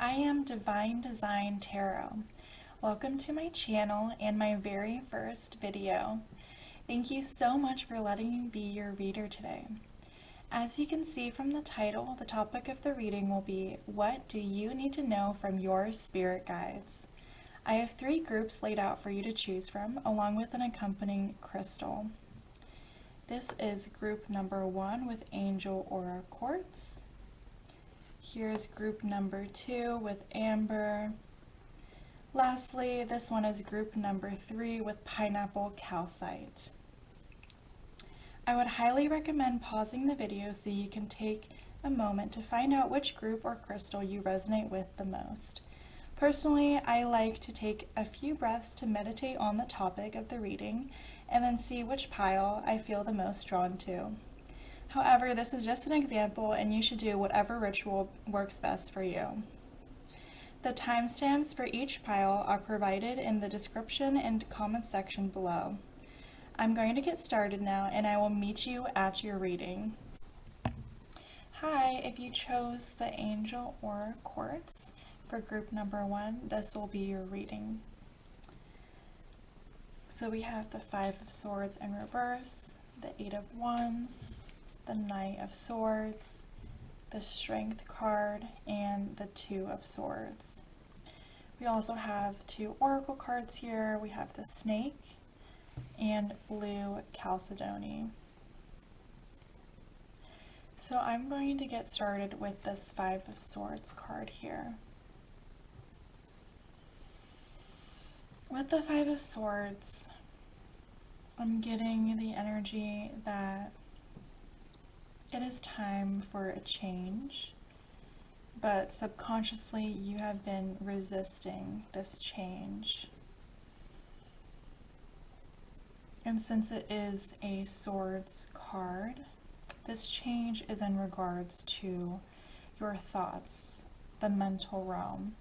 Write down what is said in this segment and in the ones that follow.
I am Divine Design Tarot. Welcome to my channel and my very first video. Thank you so much for letting me be your reader today. As you can see from the title, the topic of the reading will be, what do you need to know from your spirit guides? I have 3 groups laid out for you to choose from, along with an accompanying crystal. This is group number 1 with Angel Aura Quartz. Here's group number 2 with Amber. Lastly, this one is group number 3 with Pineapple Calcite. I would highly recommend pausing the video so you can take a moment to find out which group or crystal you resonate with the most. Personally, I like to take a few breaths to meditate on the topic of the reading and then see which pile I feel the most drawn to. However, this is just an example and you should do whatever ritual works best for you. The timestamps for each pile are provided in the description and comments section below. I'm going to get started now and I will meet you at your reading. Hi, if you chose the Angel Aura Quartz for group number 1, this will be your reading. So we have the 5 of Swords in reverse, the 8 of Wands, the Knight of Swords, the Strength card, and the 2 of Swords. We also have 2 oracle cards here. We have the Snake and Blue Chalcedony. So I'm going to get started with this 5 of Swords card here. With the 5 of Swords, I'm getting the energy that it is time for a change, but subconsciously you have been resisting this change. And since it is a Swords card, this change is in regards to your thoughts, the mental realm.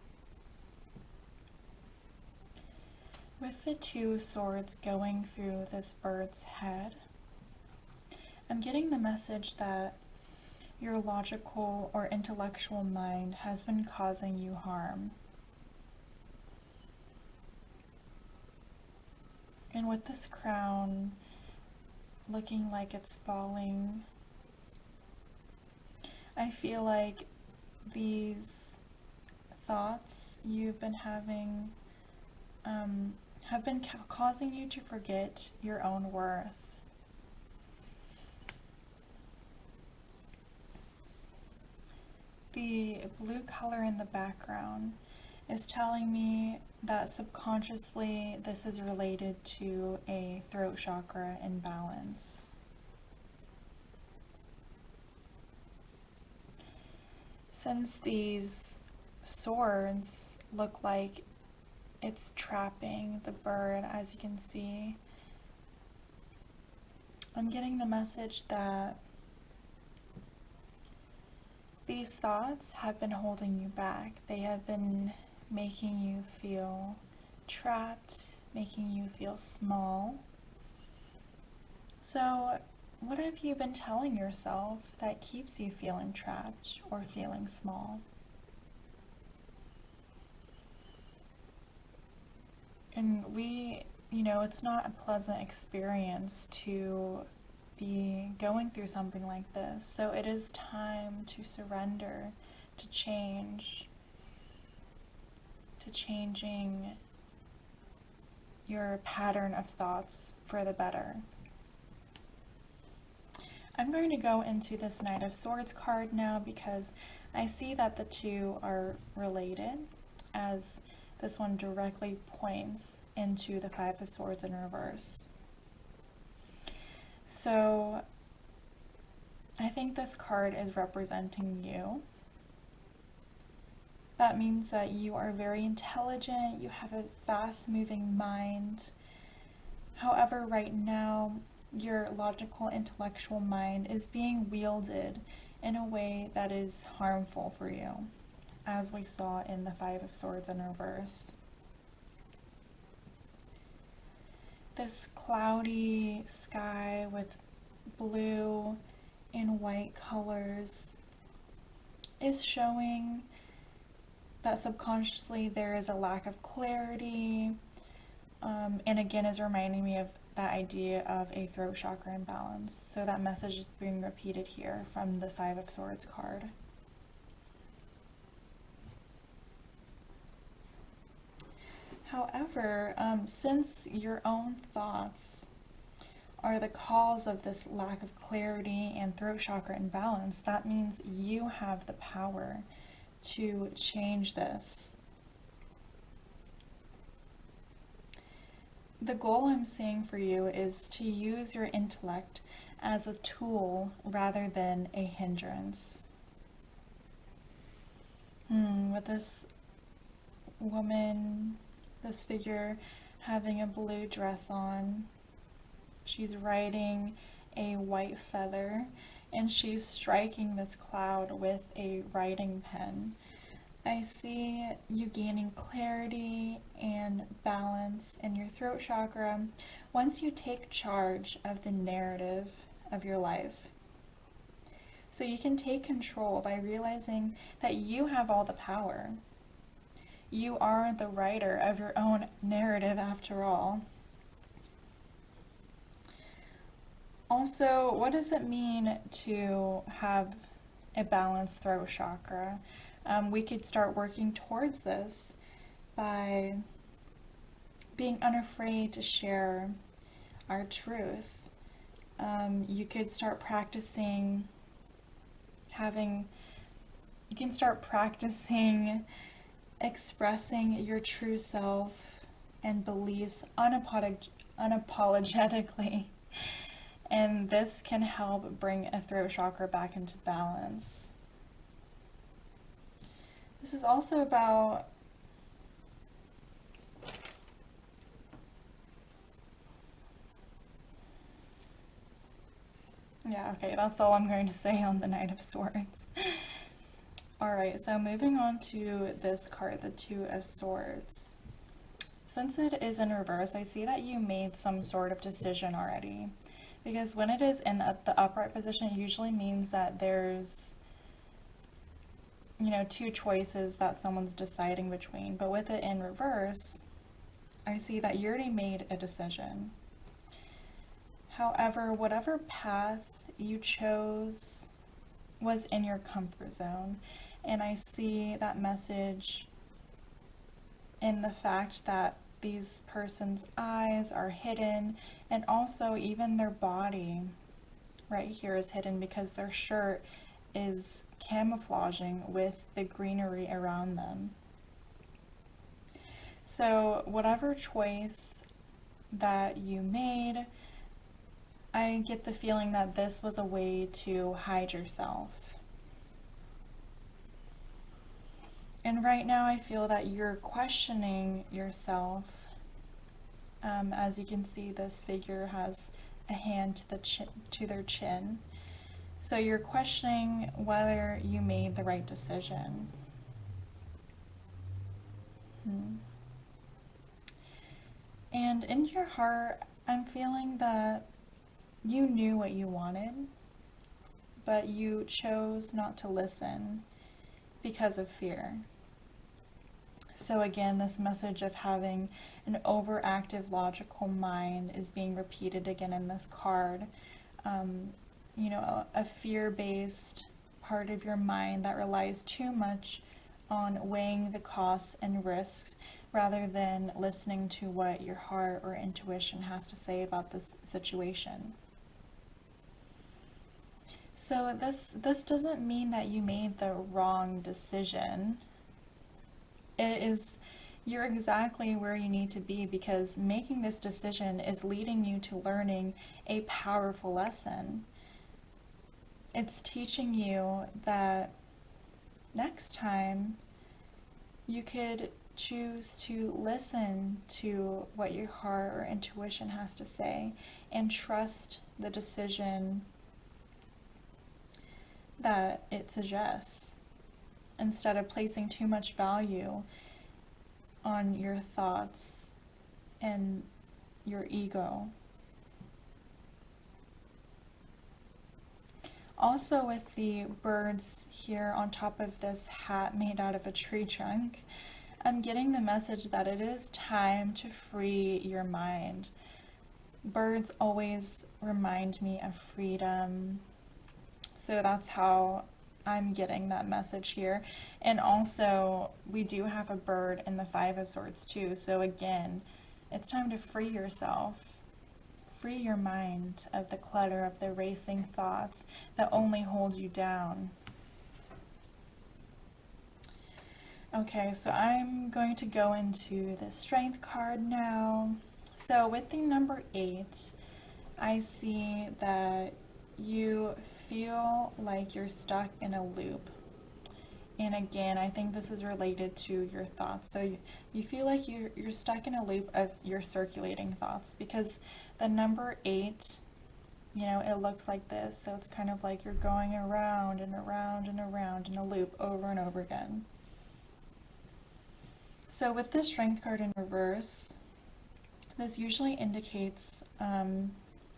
With the 2 swords going through this bird's head, I'm getting the message that your logical or intellectual mind has been causing you harm. And with this crown looking like it's falling, I feel like these thoughts you've been having have been causing you to forget your own worth. The blue color in the background is telling me that subconsciously this is related to a throat chakra imbalance. Since these swords look like it's trapping the bird, as you can see, I'm getting the message that these thoughts have been holding you back. They have been making you feel trapped, making you feel small. So, what have you been telling yourself that keeps you feeling trapped or feeling small? And it's not a pleasant experience to be going through something like this. So it is time to surrender, to change, to changing your pattern of thoughts for the better. I'm going to go into this Knight of Swords card now because I see that the 2 are related, as this one directly points into the 5 of Swords in reverse. So I think this card is representing you. That means that you are very intelligent, you have a fast-moving mind. However, right now, your logical, intellectual mind is being wielded in a way that is harmful for you, as we saw in the 5 of Swords in reverse. This cloudy sky with blue and white colors is showing that subconsciously there is a lack of clarity, and again is reminding me of that idea of a throat chakra imbalance. So that message is being repeated here from the Five of Swords card. However, since your own thoughts are the cause of this lack of clarity and throat chakra imbalance, that means you have the power to change this. The goal I'm seeing for you is to use your intellect as a tool rather than a hindrance. With this woman, this figure having a blue dress on, she's riding a white feather and she's striking this cloud with a writing pen. I see you gaining clarity and balance in your throat chakra once you take charge of the narrative of your life. So you can take control by realizing that you have all the power. You are the writer of your own narrative after all. Also, what does it mean to have a balanced throat chakra? We could start working towards this by being unafraid to share our truth. You could start practicing expressing your true self and beliefs unapologetically. And this can help bring a throat chakra back into balance. This is also about that's all I'm going to say on the Knight of Swords. Alright, so moving on to this card, the Two of Swords. Since it is in reverse, I see that you made some sort of decision already. Because when it is in the upright position, it usually means that there's two choices that someone's deciding between. But with it in reverse, I see that you already made a decision. However, whatever path you chose was in your comfort zone. And I see that message in the fact that these person's eyes are hidden, and also even their body right here is hidden because their shirt is camouflaging with the greenery around them. So whatever choice that you made, I get the feeling that this was a way to hide yourself. And right now I feel that you're questioning yourself. As you can see, this figure has a hand to their chin. So you're questioning whether you made the right decision. And in your heart, I'm feeling that you knew what you wanted, but you chose not to listen because of fear. So again, this message of having an overactive logical mind is being repeated again in this card. A fear-based part of your mind that relies too much on weighing the costs and risks rather than listening to what your heart or intuition has to say about this situation. So this doesn't mean that you made the wrong decision. You're exactly where you need to be, because making this decision is leading you to learning a powerful lesson. It's teaching you that next time you could choose to listen to what your heart or intuition has to say and trust the decision that it suggests, instead of placing too much value on your thoughts and your ego. Also with the birds here on top of this hat made out of a tree trunk, I'm getting the message that it is time to free your mind. Birds always remind me of freedom, so that's how I'm getting that message here. And also, we do have a bird in the Five of Swords too, so again, it's time to free yourself. Free your mind of the clutter of the racing thoughts that only hold you down. Okay, so I'm going to go into the Strength card now. So with the number 8, I see that you feel like you're stuck in a loop. And again, I think this is related to your thoughts. So you feel like you're stuck in a loop of your circulating thoughts, because the number 8, you know, it looks like this. So it's kind of like you're going around and around and around in a loop over and over again. So with the Strength card in reverse, this usually indicates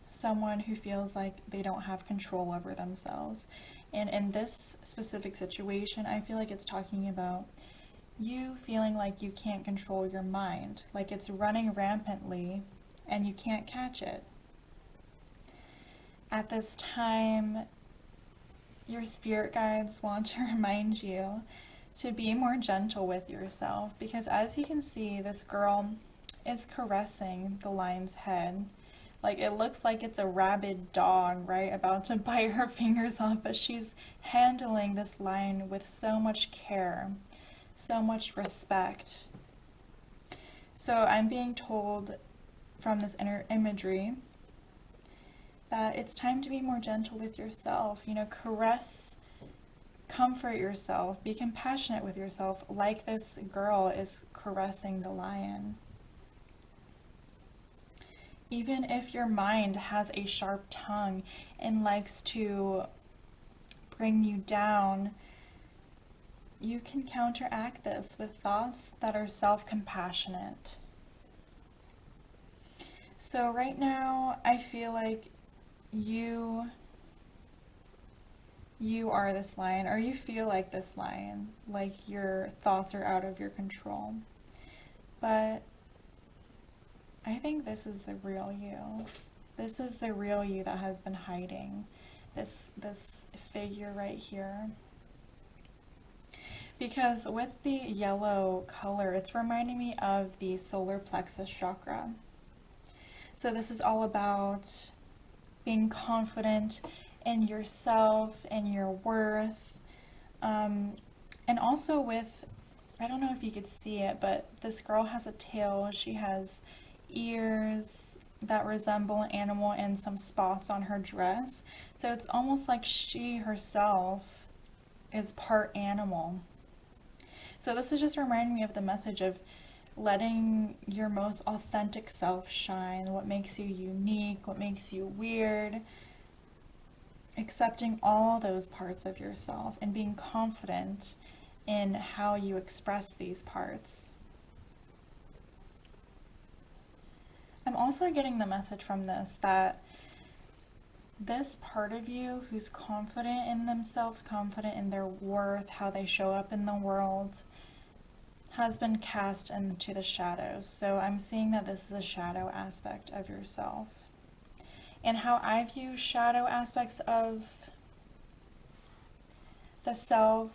someone who feels like they don't have control over themselves. And in this specific situation, I feel like it's talking about you feeling like you can't control your mind, like it's running rampantly and you can't catch it. At this time, your spirit guides want to remind you to be more gentle with yourself, because as you can see, this girl is caressing the lion's head. Like, it looks like it's a rabid dog, right, about to bite her fingers off, but she's handling this lion with so much care, so much respect. So I'm being told from this inner imagery that it's time to be more gentle with yourself. You know, caress, comfort yourself, be compassionate with yourself, like this girl is caressing the lion. Even if your mind has a sharp tongue and likes to bring you down, you can counteract this with thoughts that are self-compassionate. So right now, I feel like you are this lion, or you feel like this lion, like your thoughts are out of your control. But I think this is the real you. This is the real you that has been hiding. This figure right here. Because with the yellow color, it's reminding me of the solar plexus chakra. So this is all about being confident in yourself and your worth. And also with, I don't know if you could see it, but this girl has a tail. She has ears that resemble an animal and some spots on her dress. So it's almost like she herself is part animal. So this is just reminding me of the message of letting your most authentic self shine, what makes you unique, what makes you weird, accepting all those parts of yourself and being confident in how you express these parts. I'm also getting the message from this that this part of you who's confident in themselves, confident in their worth, how they show up in the world, has been cast into the shadows. So I'm seeing that this is a shadow aspect of yourself. And how I view shadow aspects of the self,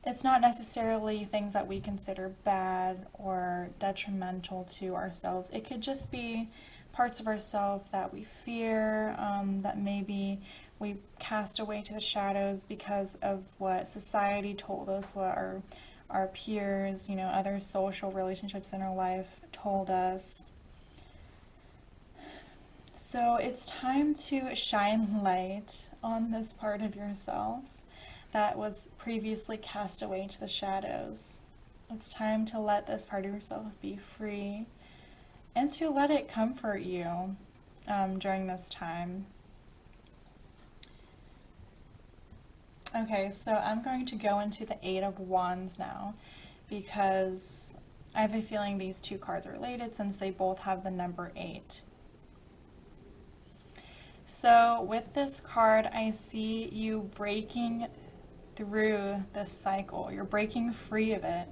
it's not necessarily things that we consider bad or detrimental to ourselves. It could just be parts of ourselves that we fear, that maybe we cast away to the shadows because of what society told us, what our peers, you know, other social relationships in our life told us. So it's time to shine light on this part of yourself that was previously cast away to the shadows. It's time to let this part of yourself be free and to let it comfort you during this time. Okay, so I'm going to go into the Eight of Wands now, because I have a feeling these two cards are related since they both have the number 8. So with this card, I see you breaking through this cycle. You're breaking free of it.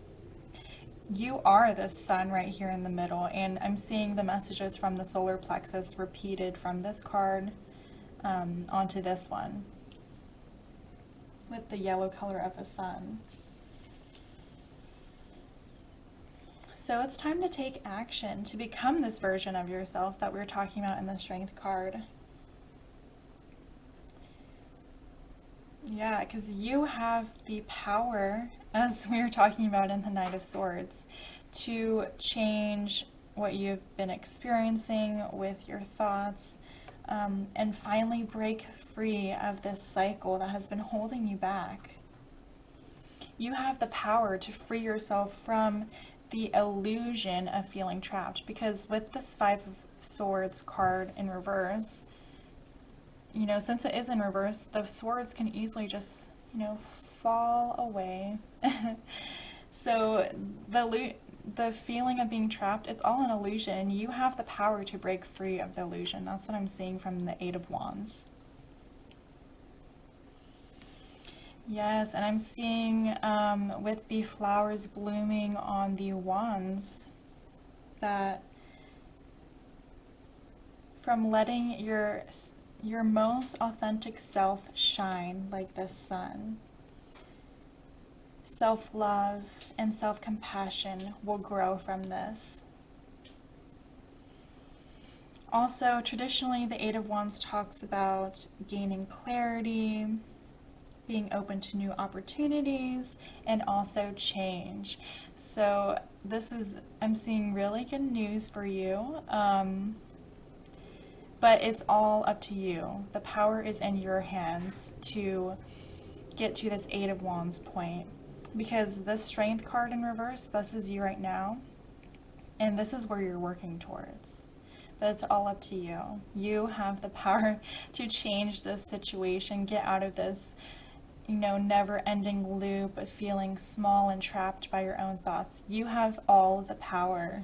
You are the sun right here in the middle, and I'm seeing the messages from the solar plexus repeated from this card onto this one with the yellow color of the sun. So it's time to take action to become this version of yourself that we were talking about in the Strength card. Yeah, because you have the power, as we were talking about in the Knight of Swords, to change what you've been experiencing with your thoughts, and finally break free of this cycle that has been holding you back. You have the power to free yourself from the illusion of feeling trapped, because with this Five of Swords card in reverse, you know, since it is in reverse, the swords can easily just, you know, fall away. So the feeling of being trapped, it's all an illusion. You have the power to break free of the illusion. That's what I'm seeing from the Eight of Wands. Yes, and I'm seeing with the flowers blooming on the wands that from letting your most authentic self shine like the sun, self-love and self-compassion will grow from this. Also, traditionally, the Eight of Wands talks about gaining clarity, being open to new opportunities, and also change. So this is, I'm seeing really good news for you. But it's all up to you. The power is in your hands to get to this Eight of Wands point. Because this Strength card in reverse, this is you right now. And this is where you're working towards. But it's all up to you. You have the power to change this situation, get out of this, you know, never-ending loop of feeling small and trapped by your own thoughts. You have all the power.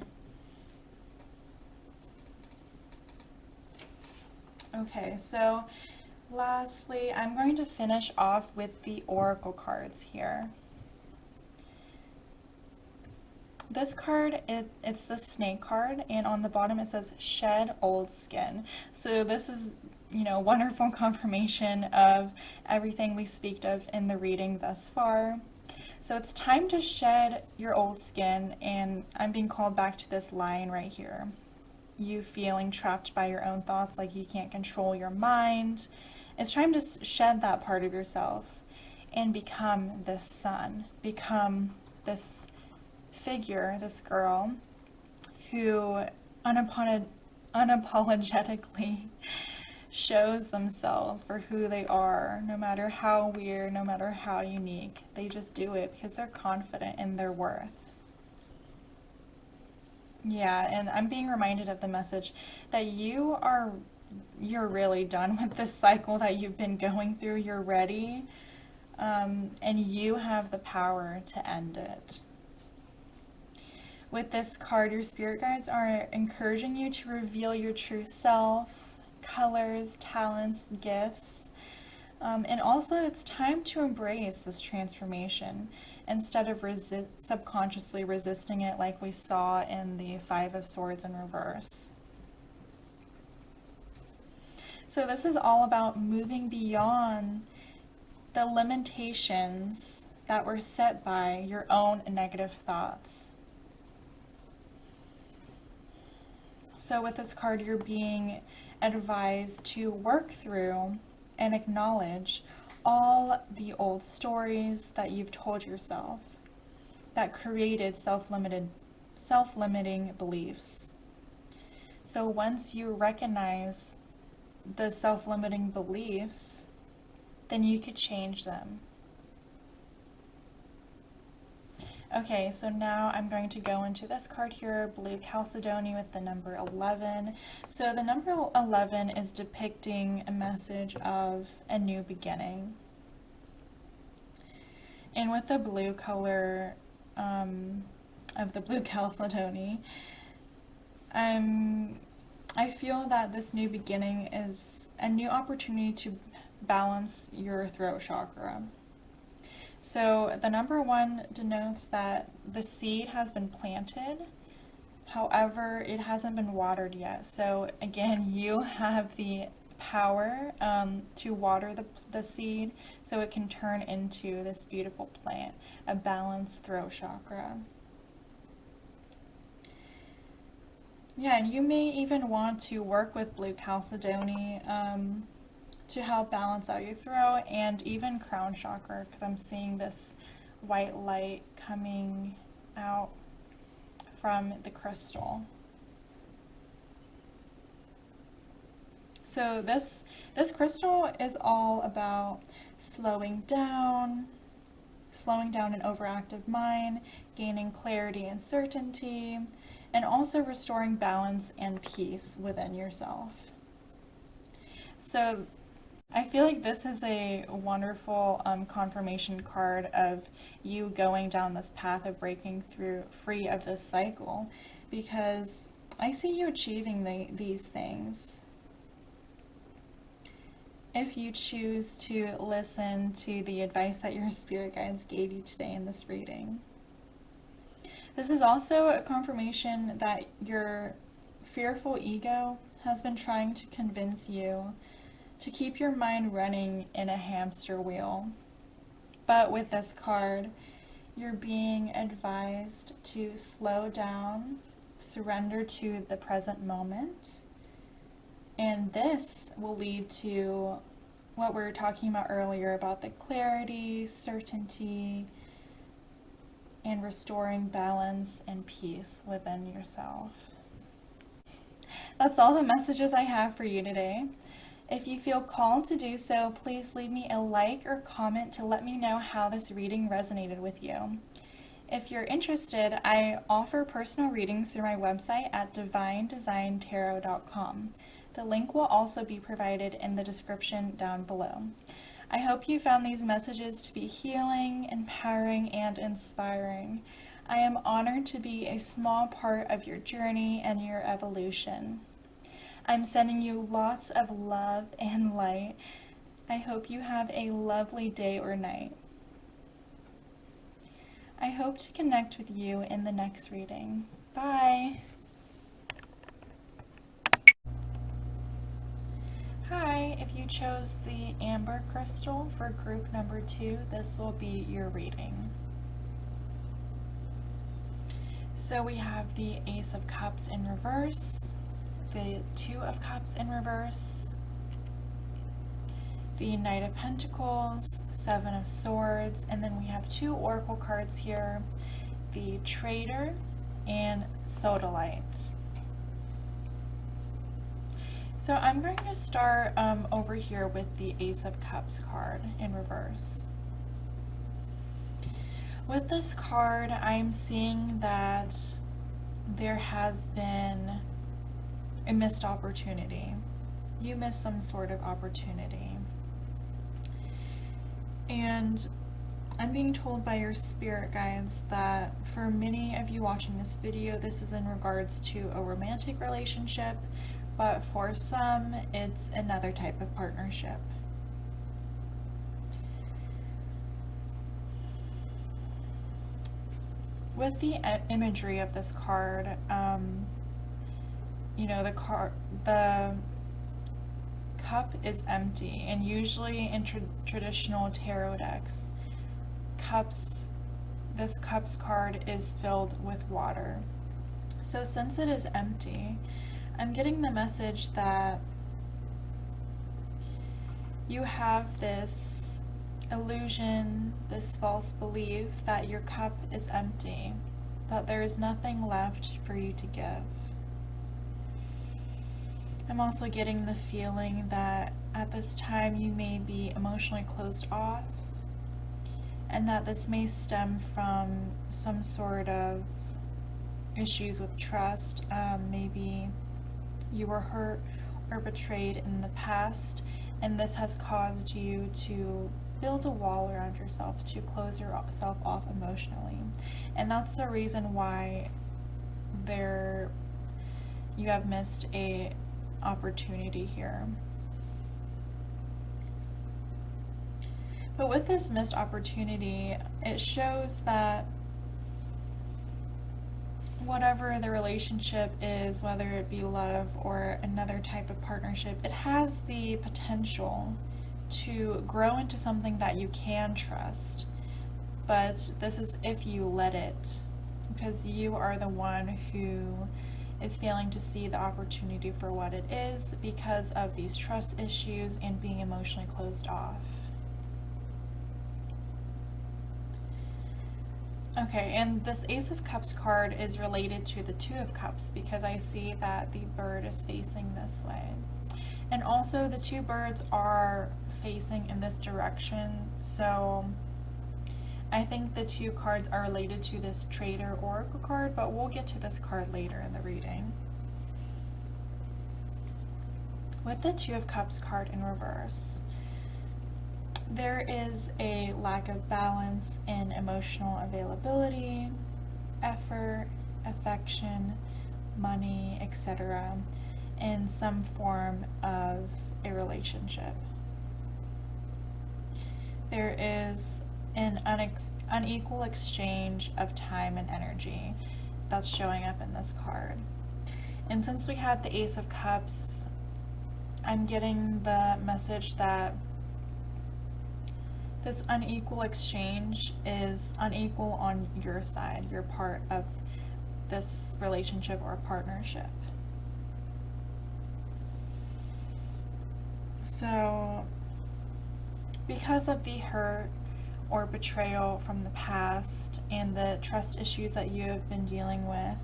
Okay, so lastly, I'm going to finish off with the oracle cards here. This card, it's the snake card, and on the bottom it says shed old skin. So this is, you know, wonderful confirmation of everything we speak of in the reading thus far. So it's time to shed your old skin, and I'm being called back to this line right here. You feeling trapped by your own thoughts, like you can't control your mind. It's time to shed that part of yourself and become this sun, become this figure, this girl who unapologetically shows themselves for who they are, no matter how weird, no matter how unique. They just do it because they're confident in their worth. Yeah, and I'm being reminded of the message that you're really done with this cycle that you've been going through. You're ready, and you have the power to end it. With this card, your spirit guides are encouraging you to reveal your true self, colors, talents, gifts, and also it's time to embrace this transformation instead of subconsciously resisting it like we saw in the Five of Swords in reverse. So this is all about moving beyond the limitations that were set by your own negative thoughts. So with this card, you're being advised to work through and acknowledge all the old stories that you've told yourself that created self-limiting beliefs. So once you recognize the self-limiting beliefs, then you could change them. Okay, so now I'm going to go into this card here, Blue Chalcedony, with the number 11. So the number 11 is depicting a message of a new beginning. And with the blue color of the Blue Chalcedony, I'm I feel that this new beginning is a new opportunity to balance your throat chakra. So the number 1 denotes that the seed has been planted. However, it hasn't been watered yet. So again, you have the power to water the seed so it can turn into this beautiful plant, a balanced throat chakra. Yeah, and you may even want to work with blue chalcedony to help balance out your throat, and even crown chakra, because I'm seeing this white light coming out from the crystal. So this crystal is all about slowing down an overactive mind, gaining clarity and certainty, and also restoring balance and peace within yourself. So I feel like this is a wonderful confirmation card of you going down this path of breaking free of this cycle, because I see you achieving these things if you choose to listen to the advice that your spirit guides gave you today in this reading. This is also a confirmation that your fearful ego has been trying to convince you to keep your mind running in a hamster wheel. But with this card, you're being advised to slow down, surrender to the present moment, and this will lead to what we were talking about earlier about the clarity, certainty, and restoring balance and peace within yourself. That's all the messages I have for you today. If you feel called to do so, please leave me a like or comment to let me know how this reading resonated with you. If you're interested, I offer personal readings through my website at divinedesigntarot.com. The link will also be provided in the description down below. I hope you found these messages to be healing, empowering, and inspiring. I am honored to be a small part of your journey and your evolution. I'm sending you lots of love and light. I hope you have a lovely day or night. I hope to connect with you in the next reading. Bye! Hi, if you chose the amber crystal for group number 2, this will be your reading. So we have the Ace of Cups in reverse, the 2 of Cups in reverse, the Knight of Pentacles, 7 of Swords, and then we have 2 oracle cards here, the Traitor and Sodalite. So I'm going to start over here with the Ace of Cups card in reverse. With this card, I'm seeing that there has been a missed opportunity. You missed some sort of opportunity. And I'm being told by your spirit guides that for many of you watching this video, this is in regards to a romantic relationship, but for some, it's another type of partnership. With the imagery of this card, you know, the cup is empty, and usually in traditional tarot decks, this cups card is filled with water. So since it is empty, I'm getting the message that you have this illusion, this false belief that your cup is empty, that there is nothing left for you to give. I'm also getting the feeling that at this time you may be emotionally closed off, and that this may stem from some sort of issues with trust. Maybe you were hurt or betrayed in the past, and this has caused you to build a wall around yourself, to close yourself off emotionally. And that's the reason why you have missed a opportunity here. But with this missed opportunity, it shows that whatever the relationship is, whether it be love or another type of partnership, it has the potential to grow into something that you can trust. But this is if you let it, because you are the one who is failing to see the opportunity for what it is because of these trust issues and being emotionally closed off. Okay, and this Ace of Cups card is related to the Two of Cups because I see that the bird is facing this way. And also the two birds are facing in this direction, so I think the two cards are related to this Trader Oracle card, but we'll get to this card later in the reading. With the Two of Cups card in reverse, there is a lack of balance in emotional availability, effort, affection, money, etc. in some form of a relationship. There is an unequal exchange of time and energy that's showing up in this card. And since we had the Ace of Cups, I'm getting the message that this unequal exchange is unequal on your side. You're part of this relationship or partnership. So, because of the hurt or betrayal from the past and the trust issues that you have been dealing with,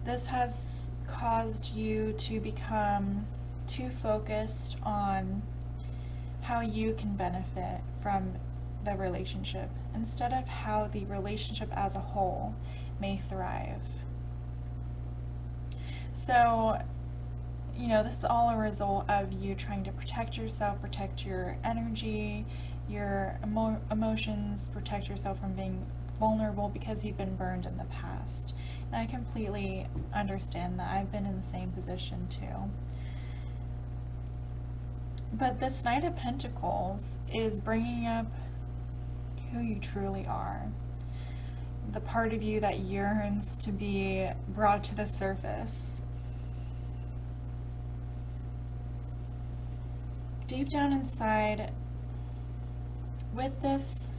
this has caused you to become too focused on how you can benefit from the relationship instead of how the relationship as a whole may thrive. So, this is all a result of you trying to protect yourself, protect your energy, your emotions, protect yourself from being vulnerable because you've been burned in the past. And I completely understand that. I've been in the same position too. But this Knight of Pentacles is bringing up who you truly are. The part of you that yearns to be brought to the surface. Deep down inside, with this,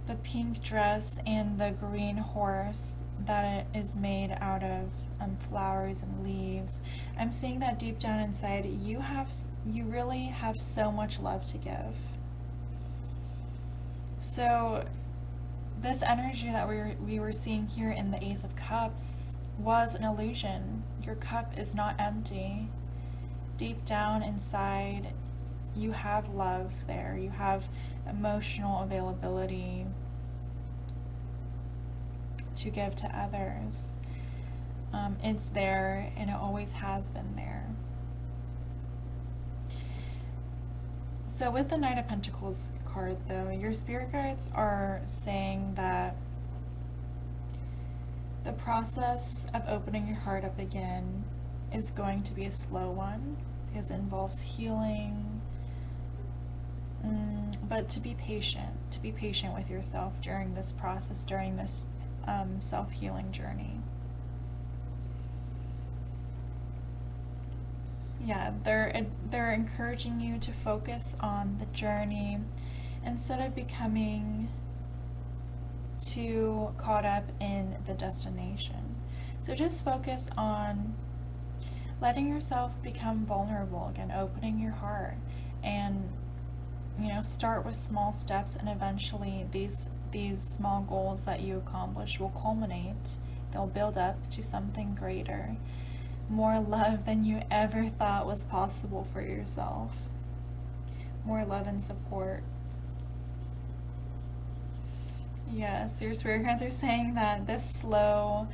the pink dress and the green horse that it is made out of flowers and leaves, I'm seeing that deep down inside you really have so much love to give. So this energy that we were seeing here in the Ace of Cups was an illusion. Your cup is not empty. Deep down inside you have love there. You have emotional availability to give to others. It's there, and it always has been there. So with the Knight of Pentacles card, though, your spirit guides are saying that the process of opening your heart up again is going to be a slow one because it involves healing, but to be patient with yourself during this process, during this self-healing journey. Yeah, they're encouraging you to focus on the journey instead of becoming too caught up in the destination. So just focus on letting yourself become vulnerable again, opening your heart, and start with small steps, and eventually these small goals that you accomplish will culminate. They'll build up to something greater. More love than you ever thought was possible for yourself. More love and support. Yes, your spirit guides are saying that this slow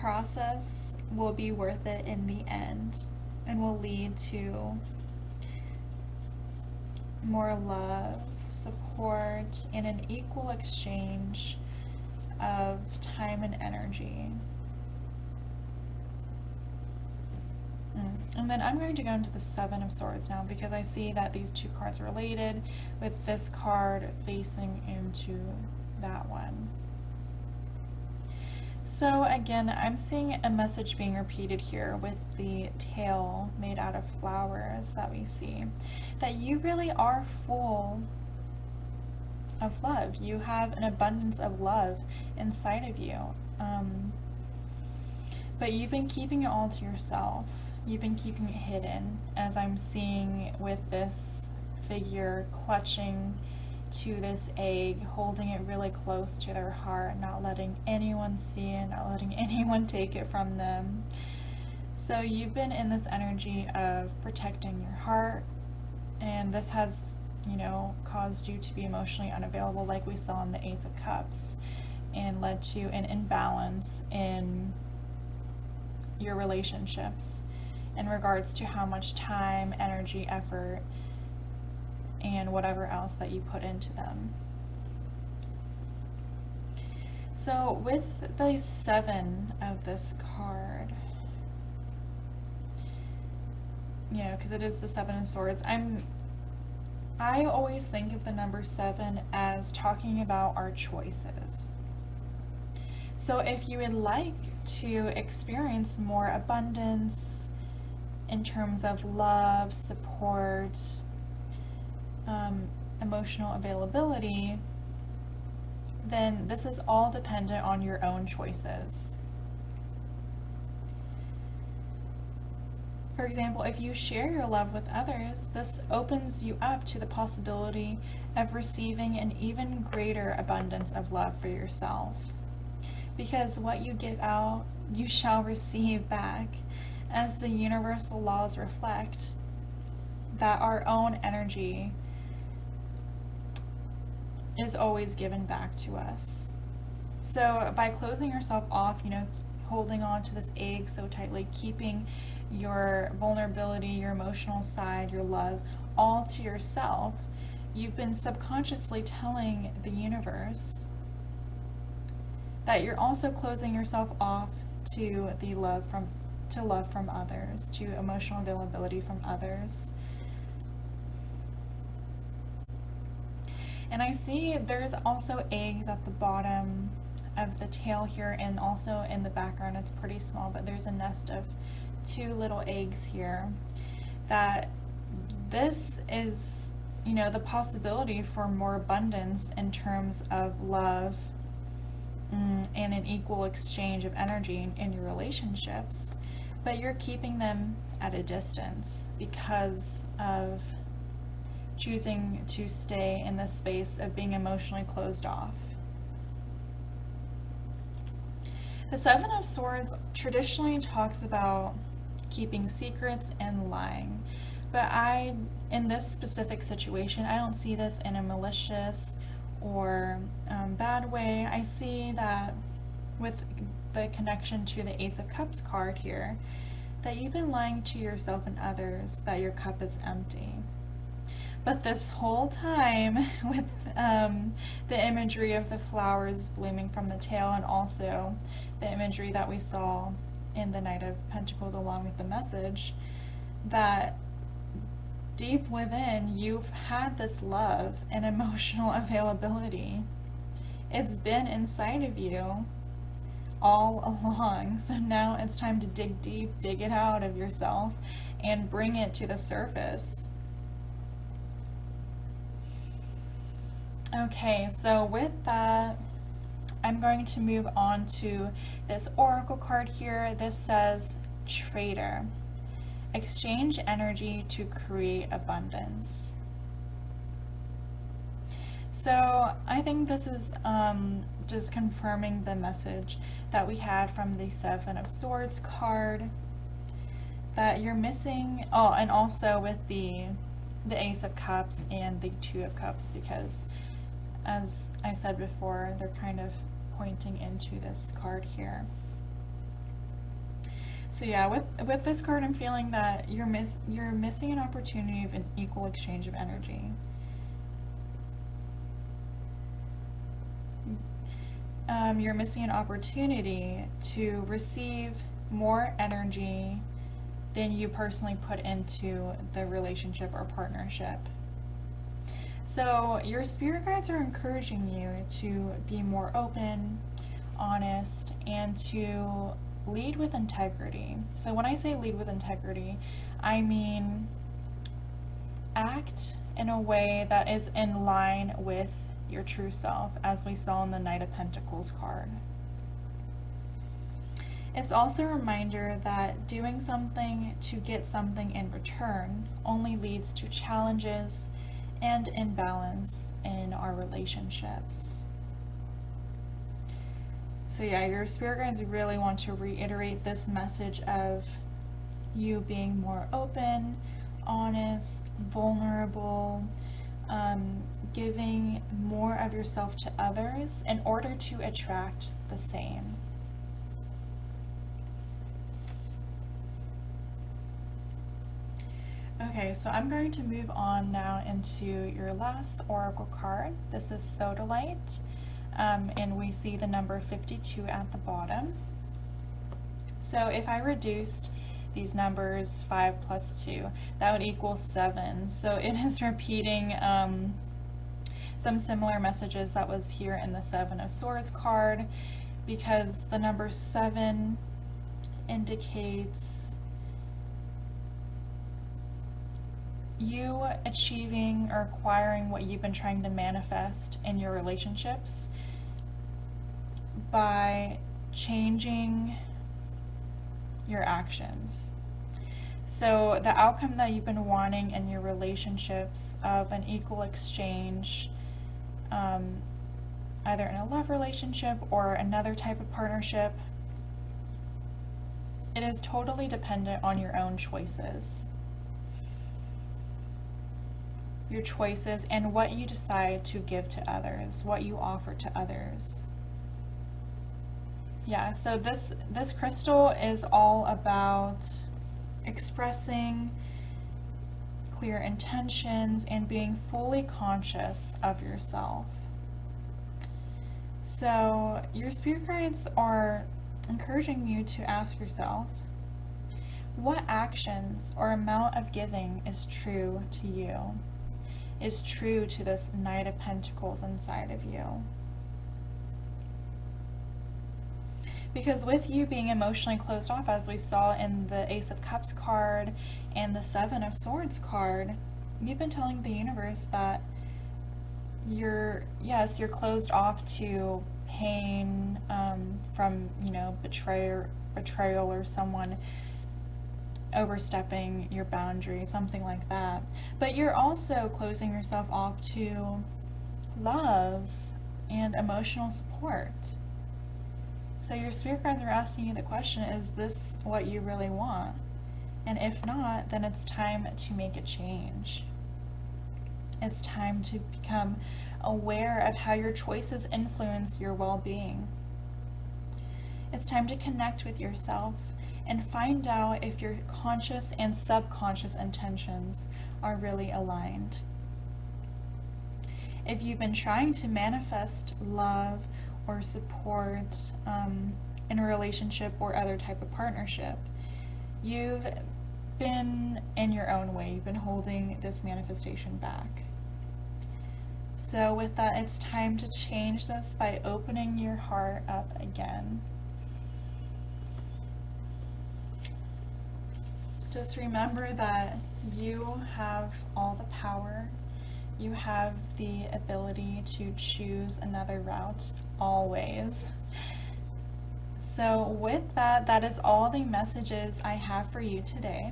process will be worth it in the end and will lead to more love, support, and an equal exchange of time and energy. And then I'm going to go into the Seven of Swords now, because I see that these two cards are related, with this card facing into that one. So again, I'm seeing a message being repeated here with the tail made out of flowers that we see, that you really are full of love. You have an abundance of love inside of you. But you've been keeping it all to yourself. You've been keeping it hidden, as I'm seeing with this figure clutching to this egg, holding it really close to their heart, not letting anyone see it, not letting anyone take it from them. So you've been in this energy of protecting your heart, and this has, you know, caused you to be emotionally unavailable, like we saw in the Ace of Cups, and led to an imbalance in your relationships in regards to how much time, energy, effort, and whatever else that you put into them. So with the Seven of this card, you know, because it is the Seven of Swords, I always think of the number 7 as talking about our choices. So if you would like to experience more abundance in terms of love, support, emotional availability, then this is all dependent on your own choices. For example, if you share your love with others, this opens you up to the possibility of receiving an even greater abundance of love for yourself. Because what you give out, you shall receive back, as the universal laws reflect that our own energy is always given back to us. So by closing yourself off, you know, holding on to this egg so tightly, keeping your vulnerability, your emotional side, your love, all to yourself, you've been subconsciously telling the universe that you're also closing yourself off to the love from others, to emotional availability from others. And I see there's also eggs at the bottom of the tail here, and also in the background. It's pretty small, but there's a nest of 2 little eggs here. That this is, you know, the possibility for more abundance in terms of love and an equal exchange of energy in your relationships, but you're keeping them at a distance because of choosing to stay in this space of being emotionally closed off. The Seven of Swords traditionally talks about keeping secrets and lying, but in this specific situation, I don't see this in a malicious or bad way. I see that with the connection to the Ace of Cups card here, that you've been lying to yourself and others that your cup is empty. But this whole time, with the imagery of the flowers blooming from the tail, and also the imagery that we saw in the Knight of Pentacles along with the message, that deep within you've had this love and emotional availability. It's been inside of you all along. So now it's time to dig deep, dig it out of yourself, and bring it to the surface. Okay, so with that, I'm going to move on to this oracle card here. This says Trader. Exchange energy to create abundance. So I think this is just confirming the message that we had from the Seven of Swords card, that you're missing, and also with the Ace of Cups and the Two of Cups, because as I said before, they're kind of pointing into this card here. So yeah, with this card, I'm feeling that you're missing an opportunity of an equal exchange of energy. You're missing an opportunity to receive more energy than you personally put into the relationship or partnership. So your spirit guides are encouraging you to be more open, honest, and to lead with integrity. So when I say lead with integrity, I mean act in a way that is in line with your true self, as we saw in the Knight of Pentacles card. It's also a reminder that doing something to get something in return only leads to challenges and imbalance in our relationships. So yeah, your spirit guides really want to reiterate this message of you being more open, honest, vulnerable, giving more of yourself to others in order to attract the same. Okay, so I'm going to move on now into your last oracle card. This is Sodalite, and we see the number 52 at the bottom. So if I reduced these numbers, 5 plus 2, that would equal 7. So it is repeating some similar messages that was here in the 7 of Swords card, because the number 7 indicates you achieving or acquiring what you've been trying to manifest in your relationships by changing your actions. So the outcome that you've been wanting in your relationships of an equal exchange, either in a love relationship or another type of partnership, it is totally dependent on your own choices. Your choices and what you decide to give to others, what you offer to others. Yeah, so this crystal is all about expressing clear intentions and being fully conscious of yourself. So your spirit guides are encouraging you to ask yourself, what actions or amount of giving is true to you? Is true to this Knight of Pentacles inside of you? Because with you being emotionally closed off, as we saw in the Ace of Cups card and the 7 of Swords card, you've been telling the universe that you're closed off to pain from, betrayal or someone overstepping your boundary, something like that. But you're also closing yourself off to love and emotional support. So your spirit guides are asking you the question, is this what you really want? And if not, then it's time to make a change. It's time to become aware of how your choices influence your well-being. It's time to connect with yourself and find out if your conscious and subconscious intentions are really aligned. If you've been trying to manifest love or support in a relationship or other type of partnership, you've been in your own way, you've been holding this manifestation back. So with that, it's time to change this by opening your heart up again. Just remember that you have all the power. You have the ability to choose another route, always. So with that, that is all the messages I have for you today.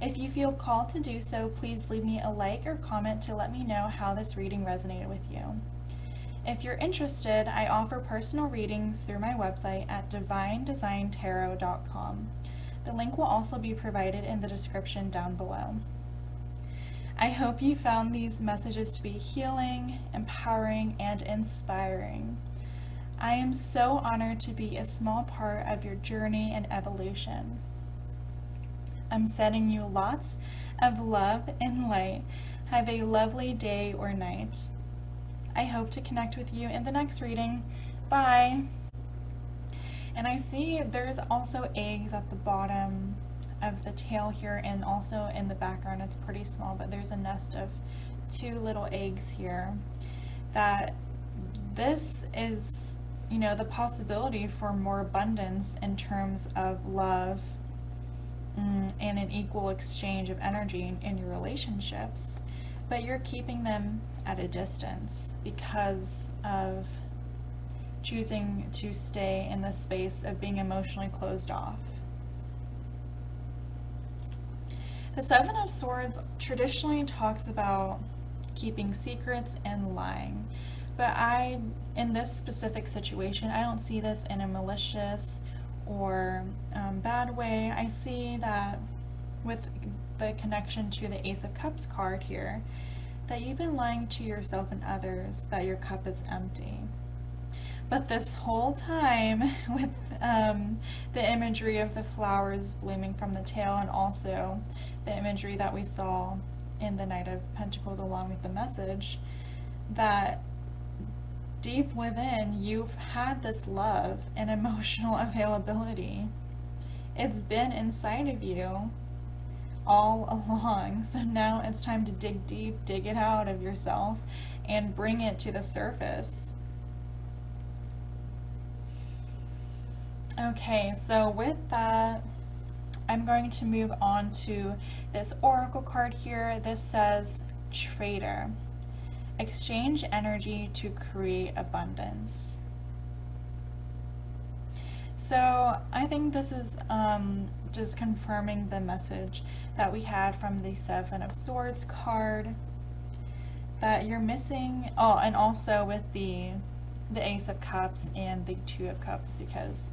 If you feel called to do so, please leave me a like or comment to let me know how this reading resonated with you. If you're interested, I offer personal readings through my website at divinedesigntarot.com. The link will also be provided in the description down below. I hope you found these messages to be healing, empowering, and inspiring. I am so honored to be a small part of your journey and evolution. I'm sending you lots of love and light. Have a lovely day or night. I hope to connect with you in the next reading. Bye! And I see there's also eggs at the bottom of the tail here, and also in the background, it's pretty small, but there's a nest of 2 little eggs here, that this is, you know, the possibility for more abundance in terms of love and an equal exchange of energy in your relationships, but you're keeping them at a distance because of choosing to stay in the space of being emotionally closed off. The Seven of Swords traditionally talks about keeping secrets and lying, but in this specific situation, I don't see this in a malicious or bad way. I see that with the connection to the Ace of Cups card here, that you've been lying to yourself and others that your cup is empty. But this whole time, with the imagery of the flowers blooming from the tail, and also the imagery that we saw in the Knight of Pentacles along with the message, that deep within you've had this love and emotional availability. It's been inside of you all along. So now it's time to dig deep, dig it out of yourself, and bring it to the surface. Okay, so with that, I'm going to move on to this oracle card here. This says Trader. Exchange energy to create abundance. So I think this is just confirming the message that we had from the Seven of Swords card, that you're missing, and also with the Ace of Cups and the Two of Cups, because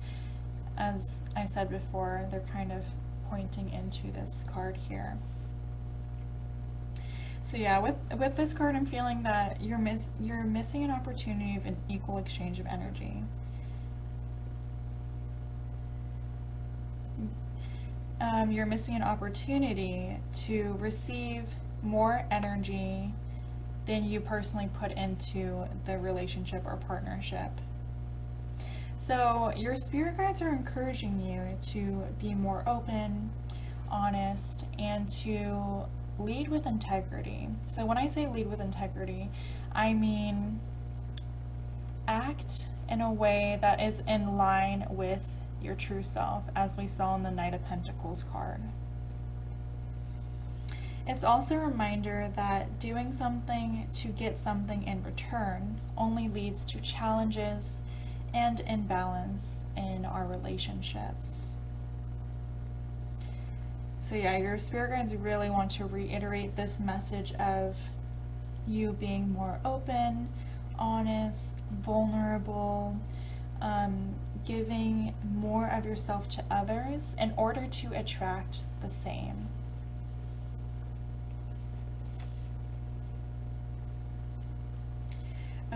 as I said before, they're kind of pointing into this card here. So yeah, with this card, I'm feeling that you're missing an opportunity of an equal exchange of energy. You're missing an opportunity to receive more energy than you personally put into the relationship or partnership. So your spirit guides are encouraging you to be more open, honest, and to lead with integrity. So when I say lead with integrity, I mean act in a way that is in line with your true self, as we saw in the Knight of Pentacles card. It's also a reminder that doing something to get something in return only leads to challenges and imbalance in our relationships. So yeah, your spirit guides really want to reiterate this message of you being more open, honest, vulnerable, giving more of yourself to others in order to attract the same.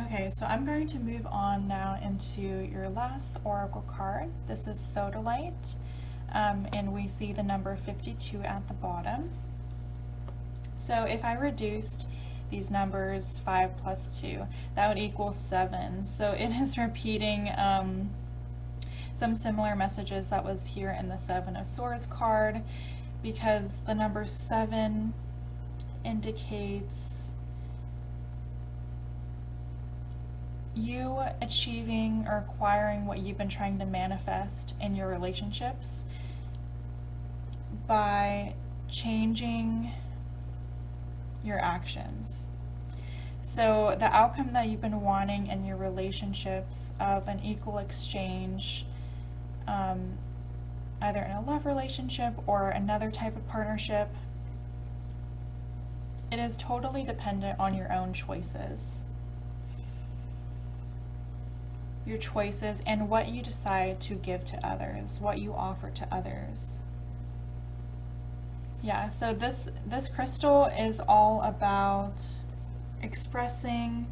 Okay, so I'm going to move on now into your last oracle card. This is Sodalite, and we see the number 52 at the bottom. So if I reduced these numbers, 5 plus 2, that would equal 7. So it is repeating some similar messages that was here in the Seven of Swords card, because the number 7 indicates you achieving or acquiring what you've been trying to manifest in your relationships by changing your actions. So the outcome that you've been wanting in your relationships of an equal exchange, either in a love relationship or another type of partnership, it is totally dependent on your own choices. Your choices and what you decide to give to others, what you offer to others. Yeah, so this crystal is all about expressing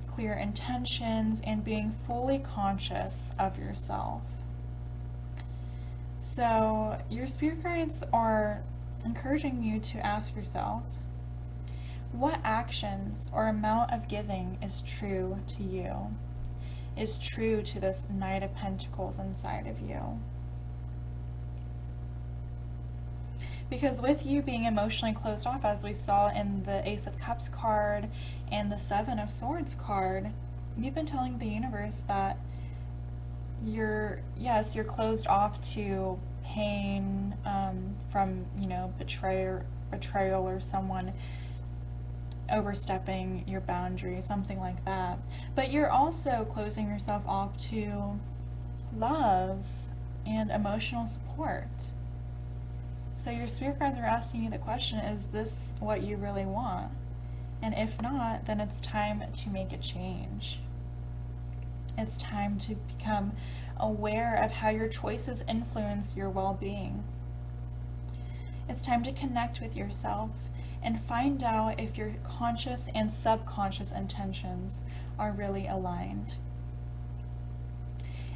clear intentions and being fully conscious of yourself. So your spirit guides are encouraging you to ask yourself, what actions or amount of giving is true to you? Is true to this Knight of Pentacles inside of you? Because with you being emotionally closed off, as we saw in the Ace of Cups card and the Seven of Swords card, you've been telling the universe that you're closed off to pain from, betrayal or someone overstepping your boundary, something like that. But you're also closing yourself off to love and emotional support. So your spirit guides are asking you the question, is this what you really want? And if not, then it's time to make a change. It's time to become aware of how your choices influence your well-being. It's time to connect with yourself and find out if your conscious and subconscious intentions are really aligned.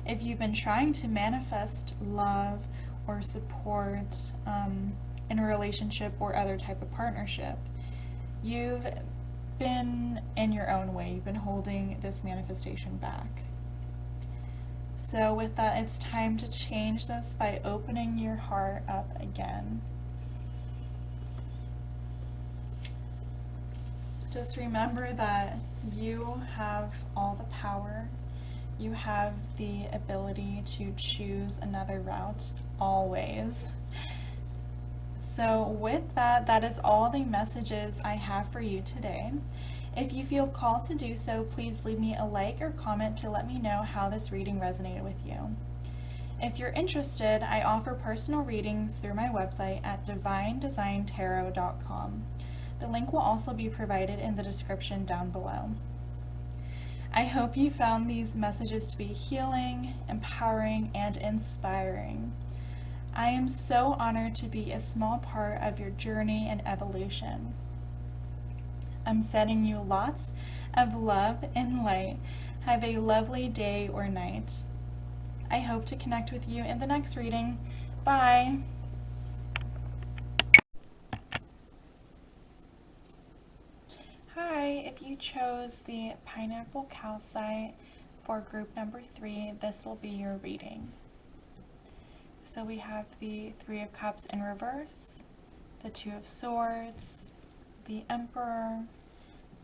If you've been trying to manifest love or support in a relationship or other type of partnership, you've been in your own way. You've been holding this manifestation back. So with that, it's time to change this by opening your heart up again. Just remember that you have all the power. You have the ability to choose another route, always. So with that, that is all the messages I have for you today. If you feel called to do so, please leave me a like or comment to let me know how this reading resonated with you. If you're interested, I offer personal readings through my website at divinedesigntarot.com. The link will also be provided in the description down below. I hope you found these messages to be healing, empowering, and inspiring. I am so honored to be a small part of your journey and evolution. I'm sending you lots of love and light. Have a lovely day or night. I hope to connect with you in the next reading. Bye! Hi, if you chose the pineapple calcite for group number 3, this will be your reading. So we have the Three of Cups in reverse, the Two of Swords, the Emperor,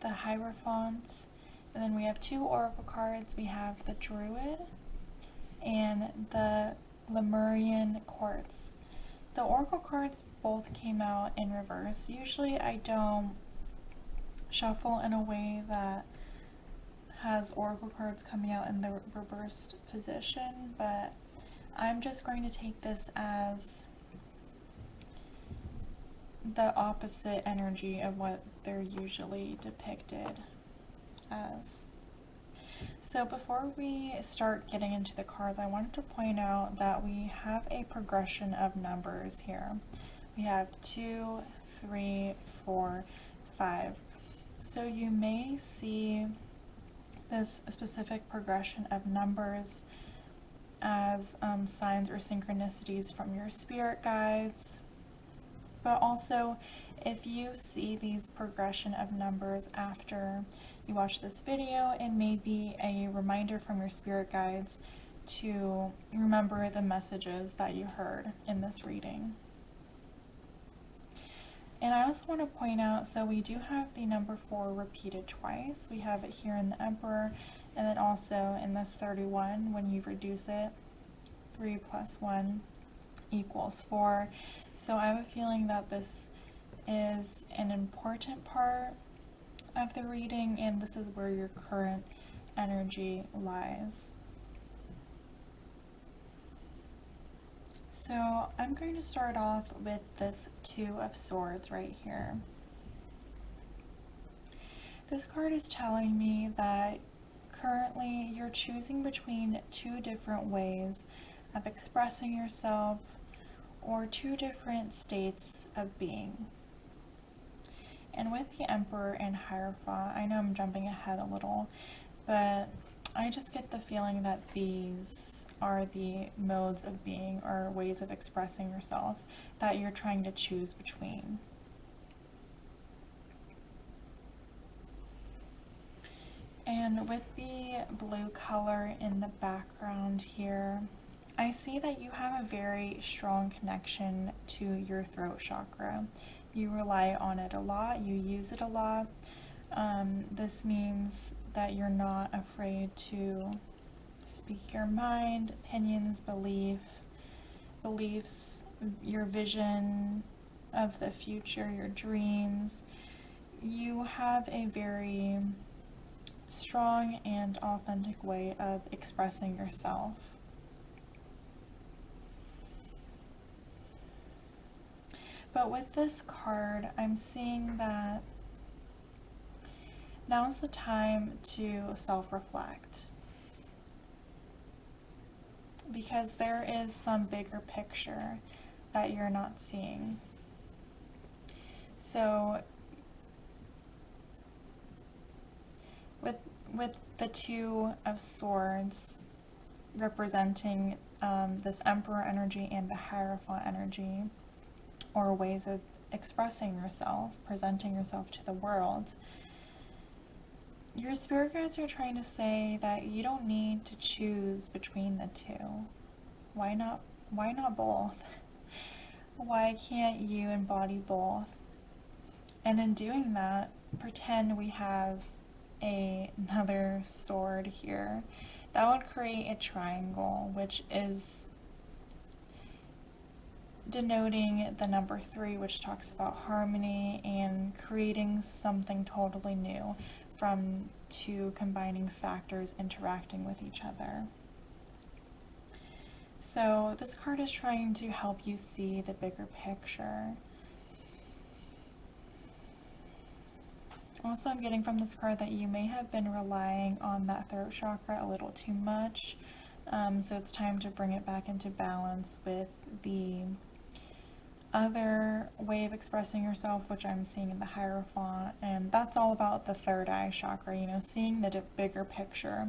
the Hierophant, and then we have 2 oracle cards. We have the Druid and the Lemurian Quartz. The oracle cards both came out in reverse. Usually I don't shuffle in a way that has oracle cards coming out in the reversed position, but I'm just going to take this as the opposite energy of what they're usually depicted as. So before we start getting into the cards, I wanted to point out that we have a progression of numbers here. We have 2, 3, 4, 5. So you may see this specific progression of numbers as signs or synchronicities from your spirit guides. But also, if you see these progression of numbers after you watch this video, it may be a reminder from your spirit guides to remember the messages that you heard in this reading. And I also want to point out, so we do have the number 4 repeated twice. We have it here in the Emperor, and then also in this 31, when you reduce it, 3 plus 1 equals 4. So I have a feeling that this is an important part of the reading, and this is where your current energy lies. So I'm going to start off with this 2 of Swords right here. This card is telling me that currently you're choosing between 2 different ways of expressing yourself or 2 different states of being. And with the Emperor and Hierophant, I know I'm jumping ahead a little, but I just get the feeling that these are the modes of being or ways of expressing yourself that you're trying to choose between. And with the blue color in the background here, I see that you have a very strong connection to your throat chakra. You rely on it a lot, you use it a lot. This means that you're not afraid to speak your mind, opinions, beliefs, your vision of the future, your dreams. You have a very strong and authentic way of expressing yourself. But with this card, I'm seeing that now's the time to self-reflect, because there is some bigger picture that you're not seeing. So with the Two of Swords representing this Emperor energy and the Hierophant energy, or ways of expressing yourself, presenting yourself to the world, your spirit guides are trying to say that you don't need to choose between the two. Why not both? Why can't you embody both? And in doing that, pretend we have another sword here. That would create a triangle, which is denoting the number 3, which talks about harmony and creating something totally new from two combining factors interacting with each other. So this card is trying to help you see the bigger picture. Also, I'm getting from this card that you may have been relying on that throat chakra a little too much. So it's time to bring it back into balance with the other way of expressing yourself, which I'm seeing in the Hierophant. And that's all about the third eye chakra, you know, seeing the bigger picture.